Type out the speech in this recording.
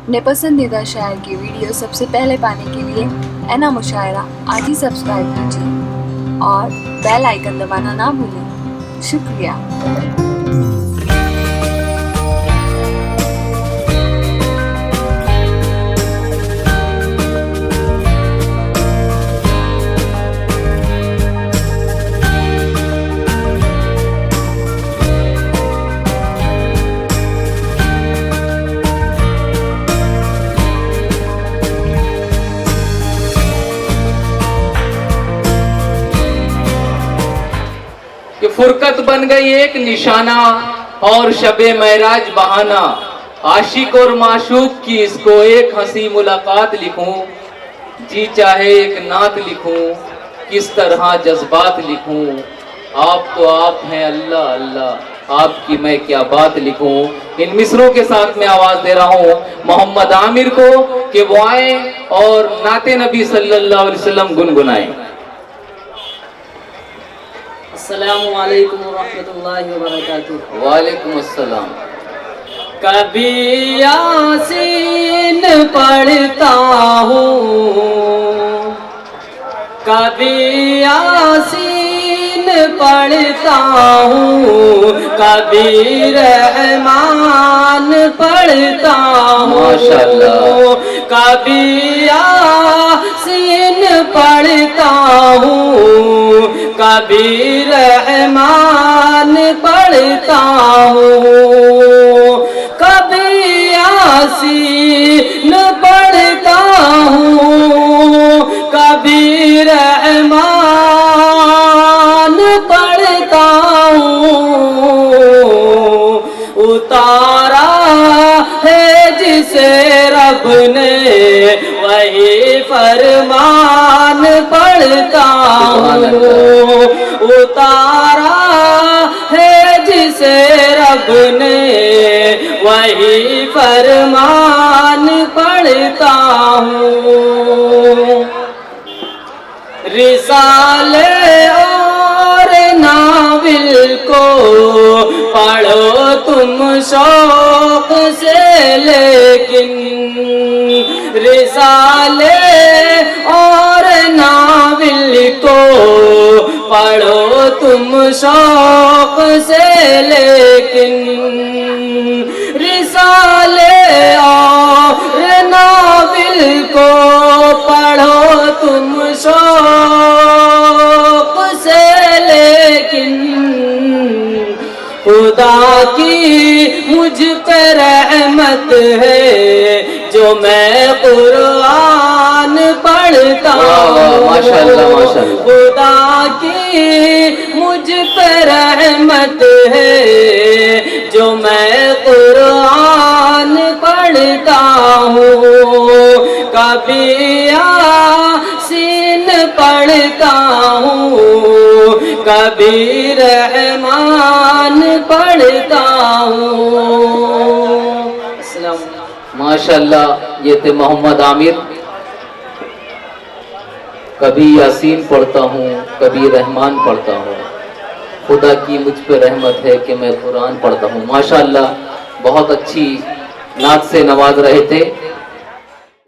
अपने पसंदीदा शायर की वीडियो सबसे पहले पाने के लिए एना मुशायरा आज ही सब्सक्राइब कीजिए और बेल आइकन दबाना ना भूलें। शुक्रिया। कि फुरकत बन गई एक निशाना और शबे महराज बहाना। आशिक और माशूक की इसको एक हंसी मुलाकात लिखूं, जी चाहे एक नात लिखूं, किस तरह जज्बात लिखूं। आप तो आप हैं अल्लाह अल्लाह, आपकी मैं क्या बात लिखूं। इन मिसरों के साथ मैं आवाज दे रहा हूं मोहम्मद आमिर को कि वो आए और नाते नबी सल्लल्लाहु अलैहि वसल्लम गुनगुनाएं। अस्सलामु अलैकुम वरहमतुल्लाहि वबरकातुहू। वालेकुम अस्सलाम। कभी यासीन पढ़ता हूँ, कभी यासीन पढ़ता हूँ, कभी रहमान पढ़ता हूँ, माशाअल्लाह। कभी यासीन पढ़ता हूँ, कभी रहमान पढ़ता हूँ, कभी यासीन पढ़ता हूँ, कभी रहमान पढ़ता हूँ। उतारा है जिसे रब ने वही फरमान पढ़ता हूँ। उतारा है जिसे रब ने वही फरमान पढ़ता हूँ। रिसाले और नाविल को पढ़ो तुम शौक से, लेकिन रिसाले और नाविल को पढ़ो तुम शौक से, लेकिन रिसाले और नाविल को पढ़ो तुम शौक से, लेकिन खुदा की मुझ पर रहमत है जो मैं कुरान पढ़ता हूँ। माशाअल्लाह माशाअल्लाह। खुदा की मुझ पर रहमत है जो मैं कुरान पढ़ता हूँ। कभी यासीन पढ़ता हूँ, कभी रहमान पढ़ता हूँ। माशाअल्लाह। ये थे मोहम्मद आमिर। कभी यासीन पढ़ता हूँ, कभी रहमान पढ़ता हूँ, खुदा की मुझ पर रहमत है कि मैं कुरान पढ़ता हूँ। माशाअल्लाह, बहुत अच्छी नात से नवाज रहे थे।